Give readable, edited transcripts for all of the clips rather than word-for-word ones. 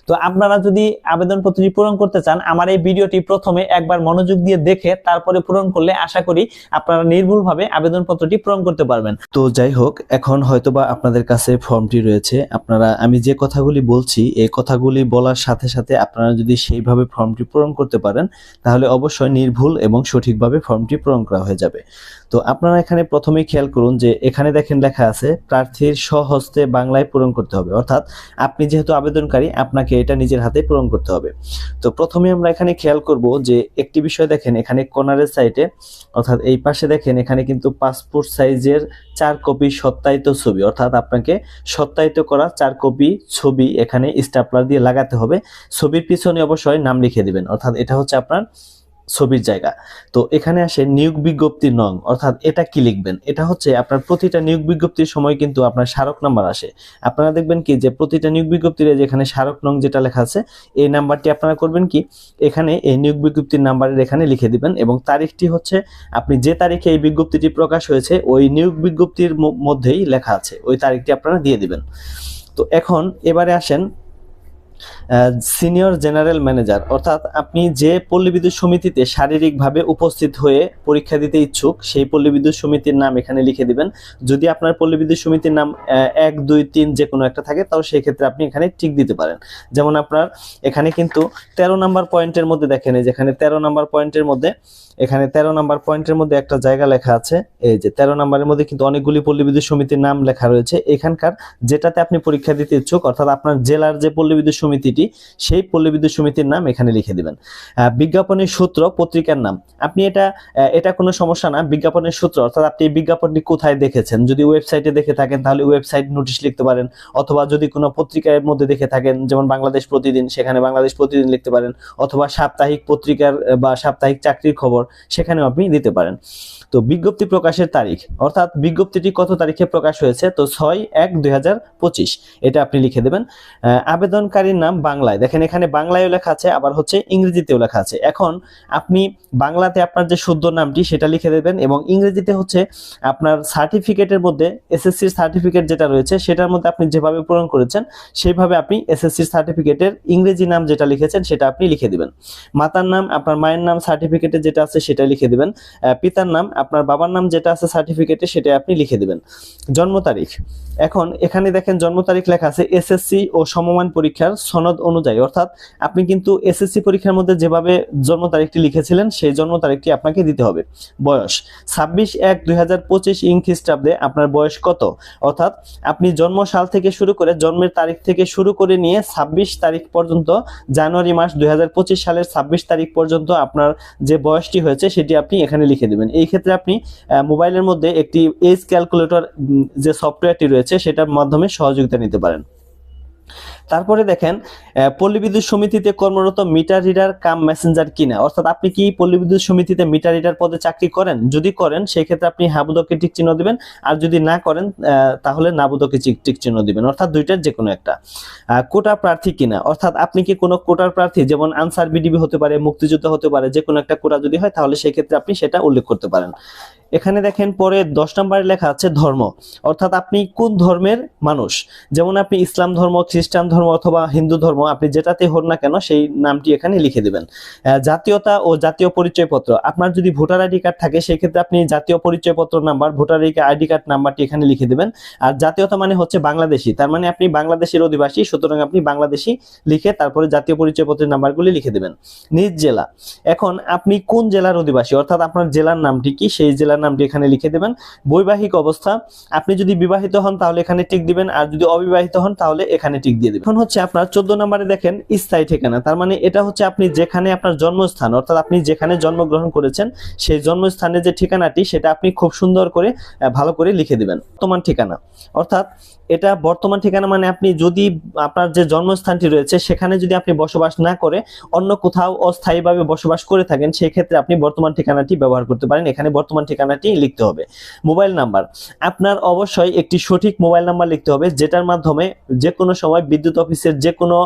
তো আপনারা যদি আবেদনপত্রটি পূরণ করতে চান, আমার এই ভিডিওটি প্রথমে একবার মনোযোগ দিয়ে দেখে তারপরে পূরণ করলে আশা করি আপনারা নির্ভুলভাবে আবেদনপত্রটি পূরণ করতে পারবেন। তো যাই হোক, এখন হয়তোবা আপনাদের কাছে ফর্মটি রয়েছে। আপনারা আমি যে কথাগুলি বলছি এই কথাগুলি বলার সাথে সাথে আপনারা যদি সেইভাবে ফর্মটি পূরণ করতে পারেন তাহলে অবশ্যই নির্ভুল এবং সঠিকভাবে ফর্মটি পূরণ করা হয়ে যাবে। তো আপনারা এখানে প্রথমেই খেয়াল করুন যে এখানে দেখেন লেখা আছে প্রার্থীর স্বহস্তে বাংলায় পূরণ করতে হবে, অর্থাৎ আপনি যেহেতু আবেদনকারী আপনাকে এটা নিজের হাতে পূরণ করতে হবে। তো প্রথমে আমরা এখানে খেয়াল করব যে একটি বিষয় দেখেন, এখানে কর্নারের সাইডে অর্থাৎ এই পাশে দেখেন এখানে কিন্তু পাসপোর্ট সাইজের 4 কপি সত্যায়িত ছবি, অর্থাৎ আপনাকে সত্যায়িত করা 4 কপি ছবি এখানে স্ট্যাপলার দিয়ে লাগাতে হবে। ছবির পিছনে অবশ্যই নাম লিখে দিবেন, অর্থাৎ এটা হচ্ছে আপনার ছবির জায়গা। তো এখানে আসে নিয়োগ বিজ্ঞপ্তির নং, অর্থাৎ এটা কি লিখবেন, এটা হচ্ছে আপনার প্রতিটা নিয়োগ বিজ্ঞপ্তির সময় কিন্তু আপনার স্মারক নাম্বার আসে। আপনারা দেখবেন কি যে প্রতিটা নিয়োগ বিজ্ঞপ্তির যেখানে স্মারক নং যেটা লেখা আছে এই নাম্বারটি আপনারা করবেন কি এখানে এই নিয়োগ বিজ্ঞপ্তির নাম্বারের এখানে লিখে দিবেন এবং তারিখটি হচ্ছে আপনি যে তারিখে এই বিজ্ঞপ্তিটি প্রকাশ হয়েছে ওই নিয়োগ বিজ্ঞপ্তির মধ্যেই লেখা আছে ওই তারিখটি আপনারা দিয়ে দিবেন। তো এখন এবারে আসেন সিনিয়র জেনারেল ম্যানেজার, অর্থাৎ আপনি যে পল্লী বিদ্যুৎ সমিতিতে শারীরিকভাবে উপস্থিত হয়ে পরীক্ষা দিতে ইচ্ছুক সেই পল্লী বিদ্যুৎ সমিতির নাম এখানে লিখে দিবেন। যদি আপনার পল্লী বিদ্যুৎ সমিতির নাম 1, 2, 3 যে কোনো একটা থাকে তাও সেই ক্ষেত্রে আপনি এখানে টিক দিতে পারেন। যেমন আপনার এখানে কিন্তু 13 নম্বর পয়েন্টের মধ্যে দেখেন যেখানে 13 নম্বর পয়েন্টের মধ্যে এখানে 13 নম্বর পয়েন্টের মধ্যে একটা জায়গা লেখা আছে, এই যে 13 নম্বরের মধ্যে কিন্তু অনেকগুলি পল্লী বিদ্যুৎ সমিতির নাম লেখা রয়েছে। এখানকার যেটাতে আপনি পরীক্ষা দিতে ইচ্ছুক অর্থাৎ আপনার জেলার যে পল্লী বিদ্যুৎ সমিতিটি সেই পল্লী বিদ্যুৎ সমিতির নাম এখানে লিখে দিবেন। বিজ্ঞাপনের সূত্র পত্রিকার নাম, আপনি এটা কোনো সমস্যা না। বিজ্ঞাপনের সূত্র অর্থাৎ আপনি এই বিজ্ঞাপনটি কোথায় দেখেছেন, যদি ওয়েবসাইটে দেখে থাকেন তাহলে ওয়েবসাইট নোটিশ লিখতে পারেন, অথবা যদি কোনো পত্রিকার মধ্যে দেখে থাকেন যেমন বাংলাদেশ প্রতিদিন সেখানে বাংলাদেশ প্রতিদিন লিখতে পারেন, অথবা সাপ্তাহিক পত্রিকার বা সাপ্তাহিক চাকরির খবর সেখানেও আপনি দিতে পারেন। তো বিজ্ঞপ্তি প্রকাশের তারিখ অর্থাৎ বিজ্ঞপ্তিটি কত তারিখে প্রকাশ হয়েছে, তো 6/1/2025 এটা আপনি লিখে দেবেন। আবেদনকারীর নাম বাংলায়, দেখেন এখানে বাংলায়ও লেখা আছে আবার হচ্ছে ইংরেজিতেও লেখা আছে। এখন আপনি বাংলাতে আপনার যে শুদ্ধ নামটি সেটা লিখে দেবেন এবং ইংরেজিতে হচ্ছে আপনার সার্টিফিকেটের মধ্যে এসএসসির সার্টিফিকেট যেটা রয়েছে সেটার মধ্যে আপনি যেভাবে পূরণ করেছেন সেইভাবে আপনি এসএসসির সার্টিফিকেটের ইংরেজি নাম যেটা লিখেছেন সেটা আপনি লিখে দিবেন। মাতার নাম আপনার মায়ের নাম সার্টিফিকেটে যেটা আছে সেটা লিখে দিবেন। পিতার নাম আপনার বাবার নাম যেটা আছে সার্টিফিকেটে সেটা আপনি লিখে দিবেন। জন্ম তারিখ, এখন এখানে দেখেন জন্ম তারিখ লেখা আছে এসএসসি ও সমমান পরীক্ষার সনদ অনুযায়ী, অর্থাৎ আপনি কিন্তু এসএসসি পরীক্ষার মধ্যে যেভাবে জন্ম তারিখটি লিখেছিলেন সেই জন্ম তারিখটি আপনাকে দিতে হবে। বয়স 26/1/2025 ইং খ্রিস্টাব্দে আপনার বয়স কত, অর্থাৎ আপনি জন্ম সাল থেকে শুরু করে জন্মের তারিখ থেকে শুরু করে নিয়ে 26 তারিখ পর্যন্ত জানুয়ারি মাস 2025 সালের 26 তারিখ পর্যন্ত আপনার যে বয়সটি হয়েছে সেটি আপনি এখানে লিখে দেবেন। এই ক্ষেত্রে আপনি মোবাইলের মধ্যে একটি এজ ক্যালকুলেটর যে সফটওয়্যারটি রয়েছে সেটার মাধ্যমে সহযোগিতা নিতে পারেন। তারপরে দেখেন পল্লী বিদ্যুৎ সমিতিতে কর্মরত মিটার রিডার কাম মেসেঞ্জার কিনা, অর্থাৎ আপনি কি পল্লী বিদ্যুৎ সমিতিতে মিটার রিডার পদে চাকরি করেন, যদি করেন সেই ক্ষেত্রে আপনি হাবুদকে টিক চিহ্ন দিবেন, আর যদি না করেন তাহলে নাবুদকে টিক চিহ্ন দিবেন, অর্থাৎ দুইটার যে কোনো একটা। কোটা প্রার্থী কিনা, অর্থাৎ আপনি কি কোনো কোটার প্রার্থী, যেমন আনসার বিডিবি হতে পারে, মুক্তিযোদ্ধা হতে পারে, যে কোনো একটা কোটা যদি হয় তাহলে সেই ক্ষেত্রে আপনি সেটা উল্লেখ করতে পারেন। এখানে দেখেন পরে 10 নম্বরে লেখা আছে ধর্ম, অর্থাৎ আপনি কোন ধর্মের মানুষ, যেমন আপনি ইসলাম ধর্ম, খ্রিস্টান ধর্ম অথবা হিন্দু ধর্ম আপনি যেটাতে হন না কেন সেই নামটি এখানে লিখে দিবেন। জাতীয়তা ও জাতীয় পরিচয়পত্র, আপনার যদি ভোটার আইডি কার্ড থাকে সেই ক্ষেত্রে আপনি জাতীয় পরিচয়পত্র নাম্বার ভোটার আইডি কার্ড নাম্বারটি এখানে লিখে দিবেন। আর জাতীয়তা মানে হচ্ছে বাংলাদেশি, তার মানে আপনি বাংলাদেশের অধিবাসী, সুতরাং আপনি বাংলাদেশি লিখে তারপরে জাতীয় পরিচয়পত্রের নাম্বারগুলি লিখে দিবেন। নিজ জেলা, এখন আপনি কোন জেলার অধিবাসী অর্থাৎ আপনার জেলার নামটি কি সেই জেলার নামটি এখানে লিখে দেবেন। বৈবাহিক অবস্থা, আপনি যদি বিবাহিত হন তাহলে এখানে টিক দিবেন, আর যদি অবিবাহিত হন তাহলে এখানে টিক দিয়ে দিবেন। এখন হচ্ছে আপনার 14 নম্বরে দেখেন স্থায়ী ঠিকানা, তার মানে এটা হচ্ছে আপনি যেখানে আপনার জন্মস্থান অর্থাৎ আপনি যেখানে জন্মগ্রহণ করেছেন সেই জন্মস্থানের যে ঠিকানাটি সেটা আপনি খুব সুন্দর করে ভালো করে লিখে দিবেন। বর্তমান ঠিকানা, অর্থাৎ এটা বর্তমান ঠিকানা মানে আপনি যদি আপনার যে জন্মস্থানটি রয়েছে সেখানে যদি আপনি বসবাস না করে অন্য কোথাও অস্থায়ীভাবে বসবাস করে থাকেন সেই ক্ষেত্রে আপনি বর্তমান ঠিকানাটি ব্যবহার করতে পারেন, এখানে বর্তমান ঠিকানাটি লিখতে হবে। মোবাইল নাম্বার, আপনার অবশ্যই একটি সঠিক মোবাইল নাম্বার লিখতে হবে যেটার মাধ্যমে যে কোনো সময় বিদ্যুৎ অফিসের যে কোনো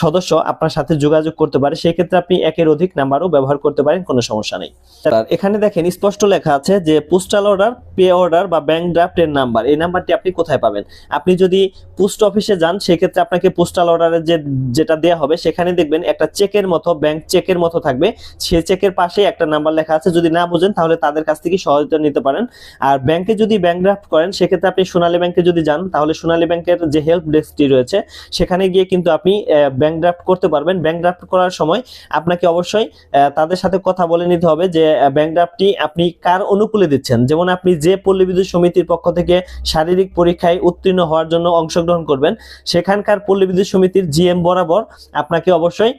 সদস্য আপনার সাথে যোগাযোগ করতে পারে, সেই ক্ষেত্রে আপনি একের অধিক নাম্বারও ব্যবহার করতে পারেন, কোনো সমস্যা নেই। আর এখানে দেখেন স্পষ্ট লেখা আছে যে পোস্টাল অর্ডার, পে অর্ডার বা ব্যাংক ড্রাফটের নাম্বার, এই নাম্বারটি আপনি কোথায় পাবেন? আপনি যদি পোস্ট অফিসে যান সেক্ষেত্রে আপনাকে পোস্টাল অর্ডারের যেটা দেওয়া হবে সেখানে দেখবেন একটা চেকের মতো, ব্যাংক চেকের মতো থাকবে, সেই চেকের পাশে একটা নাম্বার লেখা আছে। যদি না বুঝেন তাহলে তাদের কাছ থেকে সহায়তা নিতে পারেন। আর ব্যাংকে যদি ব্যাংক ড্রাফট করেন সেক্ষেত্রে আপনি সোনালী ব্যাংকে যদি যান তাহলে সোনালী ব্যাংকের যে হেল্প ডেস্কটি রয়েছে সেখানে গিয়ে কিন্তু আপনি ব্যাংক ড্রাফট করতে পারবেন। ব্যাংক ড্রাফট করার সময় আপনাকে অবশ্যই তাদের সাথে কথা বলে নিতে হবে যে ব্যাংক ড্রাফটটি আপনি কার অনুকূলে দিচ্ছেন। যেমন আপনি যে পল্লী বিদ্যুৎ সমিতির পক্ষ থেকে শারীরিক পরীক্ষায় উত্তীর্ণ হওয়ার জন্য অংশগ্রহণ করবেন সেখানকার পল্লী বিদ্যুৎ সমিতির জিএম বরাবর আপনাকে অবশ্যই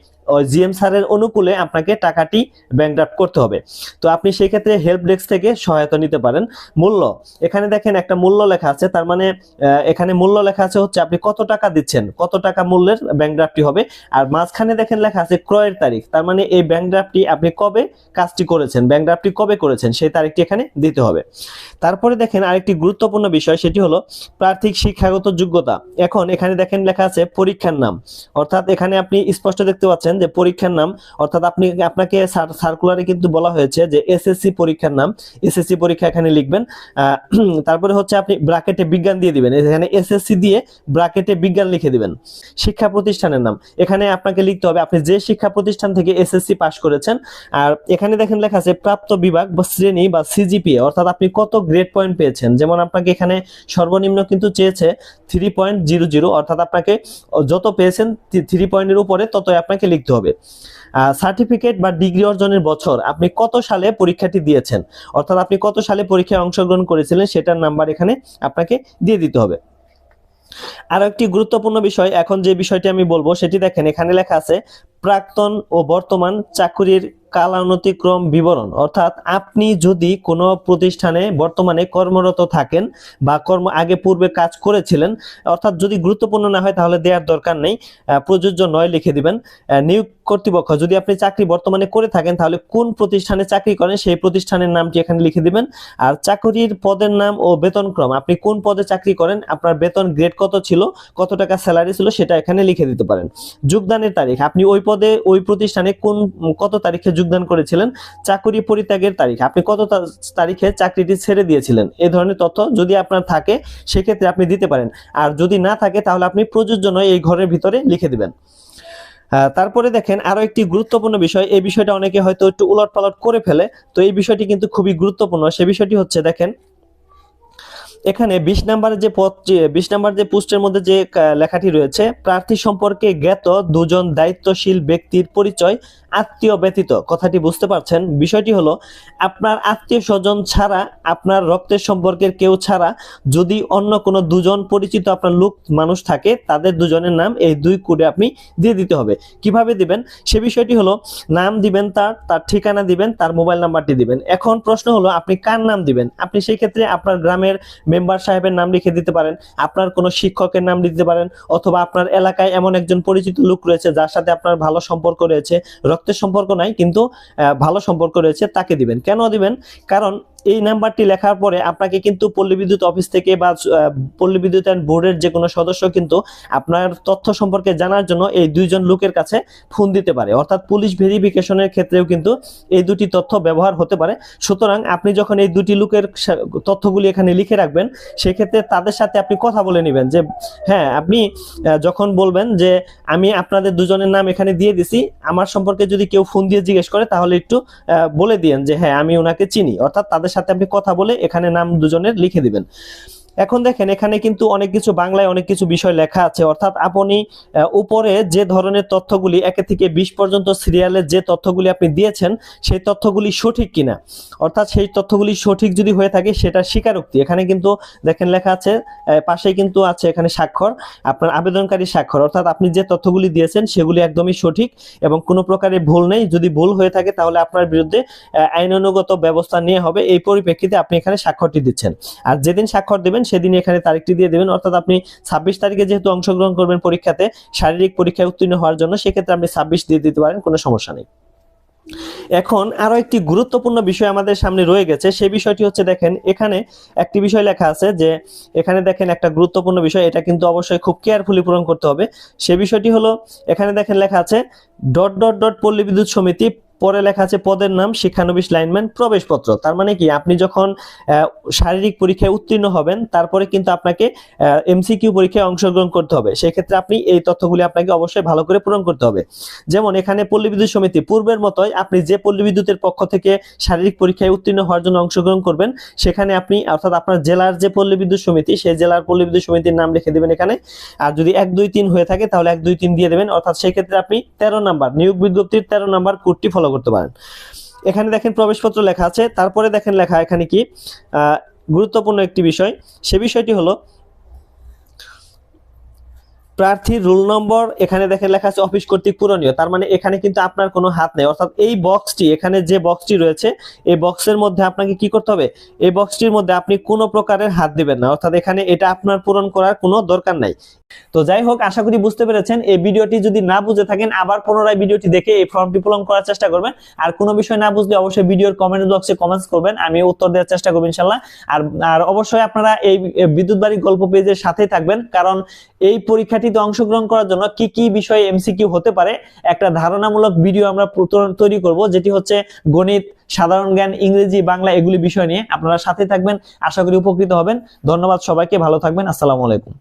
জিএম স্যারের অনুকূলে আপনাকে টাকাটি ব্যাংক ড্রাফট করতে হবে। তো আপনি সেই ক্ষেত্রে হেল্প ডেস্ক থেকে সহায়তা নিতে পারেন। মূল্য, এখানে দেখেন একটা মূল্য লেখা আছে, তার মানে এখানে মূল্য লেখা আছে হচ্ছে আপনি কত টাকা দিচ্ছেন, কত টাকা মূল্যের ব্যাংক ড্রাফটটি হবে। আর মাঝখানে দেখেন লেখা আছে ক্রয়ের তারিখ, তার মানে এই ব্যাংক ড্রাফটটি আপনি কবে কাজটি করেছেন, ব্যাংক ড্রাফটটি কবে করেছেন সেই তারিখটি এখানে দিতে হবে। তারপরে দেখেন আরেকটি গুরুত্বপূর্ণ বিষয়, সেটি হলো প্রার্থীর শিক্ষাগত যোগ্যতা। এখন এখানে দেখেন লেখা আছে পরীক্ষার নাম, অর্থাৎ এখানে আপনি স্পষ্ট দেখতে পাচ্ছেন যে পরীক্ষার নাম, অর্থাৎ আপনাকে সার্কুলারে কিন্তু বলা হয়েছে যে এসএসসি পরীক্ষার নাম, এসএসসি পরীক্ষা এখানে লিখবেন। তারপরে হচ্ছে আপনি ব্র্যাকেটে বিজ্ঞান দিয়ে দিবেন, এখানে এসএসসি দিয়ে ব্র্যাকেটে বিজ্ঞান লিখে দিবেন। শিক্ষা প্রতিষ্ঠানের নাম এখানে আপনাকে লিখতে হবে আপনি যে শিক্ষা প্রতিষ্ঠান থেকে এসএসসি পাস করেছেন। আর এখানে দেখেন লেখা আছে প্রাপ্ত বিভাগ বা শ্রেণী বা সিজিপিএ, অর্থাৎ আপনি কত গ্রেড পয়েন্ট পেয়েছেন। যেমন আপনাকে এখানে সর্বনিম্ন কিন্তু চেয়েছে 3.00, অর্থাৎ আপনাকে যত পেয়েছেন 3 পয়েন্টের উপরে ততই আপনাকে লিখতে হবে। সার্টিফিকেট বা ডিগ্রি অর্জনের বছর, আপনি কত সালে পরীক্ষাটি দিয়েছেন, অর্থাৎ আপনি কত সালে পরীক্ষায় অংশগ্রহণ করেছিলেন সেটার নাম্বার এখানে আপনাকে দিয়ে দিতে হবে। আরো একটি গুরুত্বপূর্ণ বিষয়, এখন যে বিষয়টি আমি বলবো সেটি দেখেন এখানে লেখা আছে প্রাক্তন ও বর্তমান চাকুরির কালানুতিক্রম বিবরণ, অর্থাৎ আপনি যদি কোনো প্রতিষ্ঠানে বর্তমানে কর্মরত থাকেন বা আগে পূর্বে কাজ করেছিলেন, অর্থাৎ যদি গুরুত্বপূর্ণ না হয় তাহলে দেওয়ার দরকার নেই, প্রযোজ্য নয় লিখে দিবেন। নিয়োগ কর্তৃপক্ষ, যদি আপনি চাকরি বর্তমানে করে থাকেন তাহলে কোন প্রতিষ্ঠানে চাকরি করেন সেই প্রতিষ্ঠানের নামটি এখানে লিখে দিবেন। আর চাকরির পদের নাম ও বেতনক্রম, আপনি কোন পদে চাকরি করেন, আপনার বেতন গ্রেড কত ছিল, কত টাকা স্যালারি ছিল সেটা এখানে লিখে দিতে পারেন। যোগদানের তারিখ, আপনি ওই পদে ওই প্রতিষ্ঠানে কত তারিখে যোগদান করেছিলেন, চাকরি পরিত্যাগের তারিখ, আপনি কত তারিখে চাকরিটি ছেড়ে দিয়েছিলেন, এই ধরনের তথ্য যদি আপনার থাকে সেক্ষেত্রে আপনি দিতে পারেন। আর যদি না থাকে তাহলে আপনি প্রযোজ্য নয় এই ঘরের ভিতরে লিখে দিবেন। তারপরে দেখেন আরো একটি গুরুত্বপূর্ণ বিষয়, এই বিষয়টা অনেকে হয়তো একটু উলটপালট করে ফেলে, তো এই বিষয়টি কিন্তু খুবই গুরুত্বপূর্ণ। সেই বিষয়টি হচ্ছে দেখেন এখানে 20 নাম্বার যে পোস্টের মধ্যে যে লেখাটি রয়েছে, প্রার্থী সম্পর্কে জ্ঞাত দুজন দায়িত্বশীল ব্যক্তির পরিচয় আত্মীয় ব্যতীত, কথাটি বুঝতে পারছেন? বিষয়টি হলো আপনার আত্মীয় স্বজন ছাড়া, আপনার রক্তের সম্পর্কের কেউ ছাড়া যদি অন্য কোনো দুজন পরিচিত আপনার লোক মানুষ থাকে তাদের দুজনের নাম এই 2 কোডে আপনি দিয়ে দিতে হবে। কিভাবে দিবেন সে বিষয়টি হলো নাম দিবেন, তার ঠিকানা দিবেন, তার মোবাইল নাম্বারটি দিবেন। এখন প্রশ্ন হলো আপনি কার নাম দিবেন, আপনি সেই ক্ষেত্রে আপনার গ্রামের মেম্বার সাহেবের নাম লিখে দিতে পারেন, আপনার কোনো শিক্ষকের নাম দিতে পারেন, অথবা আপনার এলাকায় এমন একজন পরিচিত লোক রয়েছে যার সাথে আপনার ভালো সম্পর্ক রয়েছে, রক্তের সম্পর্ক নাই কিন্তু ভালো সম্পর্ক রয়েছে, তাকে দিবেন। কেন দিবেন? কারণ এই নাম্বারটি লেখার পরে আপনাকে কিন্তু পল্লী বিদ্যুৎ অফিস থেকে বা পল্লী বিদ্যুতায়ন বোর্ডের যে কোনো সদস্য কিন্তু আপনার তথ্য সম্পর্কে জানার জন্য এই 2 জন লোকের কাছে ফোন দিতে পারে, অর্থাৎ পুলিশ ভেরিফিকেশনের ক্ষেত্রেও কিন্তু এই 2টি তথ্য ব্যবহার হতে পারে। সুতরাং আপনি যখন এই 2টি লোকের তথ্যগুলি এখানে লিখে রাখবেন সেক্ষেত্রে তাদের সাথে আপনি কথা বলে নেবেন যে হ্যাঁ, আপনি যখন বলবেন যে আমি আপনাদের 2 জনের নাম এখানে দিয়ে দিছি, আমার সম্পর্কে যদি কেউ ফোন দিয়ে জিজ্ঞেস করে তাহলে একটু বলে দিয়েন যে হ্যাঁ আমি ওনাকে চিনি, অর্থাৎ তাদের সাথে আপনি কথা বলে এখানে নাম 2 জনের লিখে দিবেন। এখন দেখেন এখানে কিন্তু অনেক কিছু বাংলায় অনেক কিছু বিষয় লেখা আছে, অর্থাৎ আপনি উপরে যে ধরনের তথ্যগুলি 1 থেকে 20 পর্যন্ত সিরিয়ালের যে তথ্যগুলি আপনি দিয়েছেন সেই তথ্যগুলি সঠিক কিনা, অর্থাৎ সেই তথ্যগুলি সঠিক যদি হয়ে থাকে সেটা স্বীকারোক্তি। এখানে কিন্তু দেখেন লেখা আছে, পাশেই কিন্তু আছে এখানে স্বাক্ষর, আপনার আবেদনকারী স্বাক্ষর, অর্থাৎ আপনি যে তথ্যগুলি দিয়েছেন সেগুলি একদমই সঠিক এবং কোনো প্রকারের ভুল নেই। যদি ভুল হয়ে থাকে তাহলে আপনার বিরুদ্ধে আইনানুগত ব্যবস্থা নেওয়া হবে, এই পরিপ্রেক্ষিতে আপনি এখানে স্বাক্ষরটি দিচ্ছেন। আর যেদিন স্বাক্ষর দেবেন সেদিন এখানে তারিখটি দিয়ে দেবেন, অর্থাৎ আপনি 26 তারিখে যেহেতু অংশগ্রহণ করবেন পরীক্ষাতে, শারীরিক পরীক্ষায় উত্তীর্ণ হওয়ার জন্য, সেক্ষেত্রে আপনি 26 দিয়ে দিতে পারেন, কোনো সমস্যা নেই। এখন আরো একটি গুরুত্বপূর্ণ বিষয় আমাদের সামনে রয়ে গেছে, সেই বিষয়টি হচ্ছে দেখেন এখানে একটি বিষয় লেখা আছে যে এখানে দেখেন একটা গুরুত্বপূর্ণ বিষয়, এটা কিন্তু অবশ্যই খুব কেয়ারফুলি পূরণ করতে হবে। সেই বিষয়টি হলো এখানে দেখেন লেখা আছে ডট ডট ডট পল্লী বিদ্যুৎ সমিতি, পরে লেখা আছে পদের নাম শিক্ষানবিশ লাইনম্যান প্রবেশপত্র। তার মানে কি আপনি যখন শারীরিক পরীক্ষায় উত্তীর্ণ হবেন তারপরে কিন্তু আপনাকে এমসিকিউ পরীক্ষায় অংশগ্রহণ করতে হবে, সেক্ষেত্রে আপনি এই তথ্যগুলি আপনাকে অবশ্যই ভালো করে পূরণ করতে হবে। যেমন এখানে পল্লী বিদ্যুৎ সমিতি পূর্বের মতোই আপনি যে পল্লী বিদ্যুতের পক্ষ থেকে শারীরিক পরীক্ষায় উত্তীর্ণ হওয়ার জন্য অংশগ্রহণ করবেন সেখানে আপনি অর্থাৎ আপনার জেলার যে পল্লী বিদ্যুৎ সমিতি সেই জেলার পল্লী বিদ্যুৎ সমিতির নাম লিখে দেবেন এখানে। আর যদি 1 2 3 হয়ে থাকে তাহলে 1 2 3 দিয়ে দেবেন, অর্থাৎ সেই ক্ষেত্রে আপনি 13 নাম্বার নিয়োগ বিজ্ঞপ্তির 13 নাম্বার কোডটি ফলো করতে পারেন। এখানে দেখেন প্রবেশপত্র লেখা আছে, তারপরে দেখেন লেখা এখানে কি গুরুত্বপূর্ণ একটি বিষয়, সে বিষয়টি হলো প্রার্থীর রোল নম্বর। এখানে দেখেন লেখা আছে অফিস কর্তৃক পূরণীয়, তার মানে এখানে কিন্তু আপনার কোনো হাত নেই, অর্থাৎ এই বক্সটি এখানে যে বক্সটি রয়েছে এই বক্সের মধ্যে আপনাকে কি করতে হবে, এই বক্সটির মধ্যে আপনি কোনো প্রকারের হাত দিবেন না, অর্থাৎ এখানে এটা আপনার পূরণ করার কোনো দরকার নাই। তো যাই হোক, আশা করি বুঝতে পেরেছেন। এই ভিডিওটি যদি না বুঝে থাকেন আবার পুনরায় ভিডিওটি দেখে এই ফর্মটি পূরণ করার চেষ্টা করবেন। আর কোনো বিষয় না বুঝলে অবশ্যই ভিডিওর কমেন্ট বক্সে কমেন্টস করবেন, আমি উত্তর দেওয়ার চেষ্টা করব ইনশাআল্লাহ। আর অবশ্যই আপনারা এই বিদ্যুৎ বাড়ি গল্প পেজের সাথেই থাকবেন, কারণ এই পরীক্ষাটিতে অংশগ্রহণ করার জন্য কি কি বিষয়ে এমসিকিউ হতে পারে একটা ধারণামূলক ভিডিও আমরা তৈরি করব, যেটি হচ্ছে গণিত, সাধারণ জ্ঞান, ইংরেজি, বাংলা এগুলি বিষয় নিয়ে। আপনারা সাথে থাকবেন, আশা করি উপকৃত হবেন। ধন্যবাদ সবাইকে, ভালো থাকবেন, আসসালামু আলাইকুম।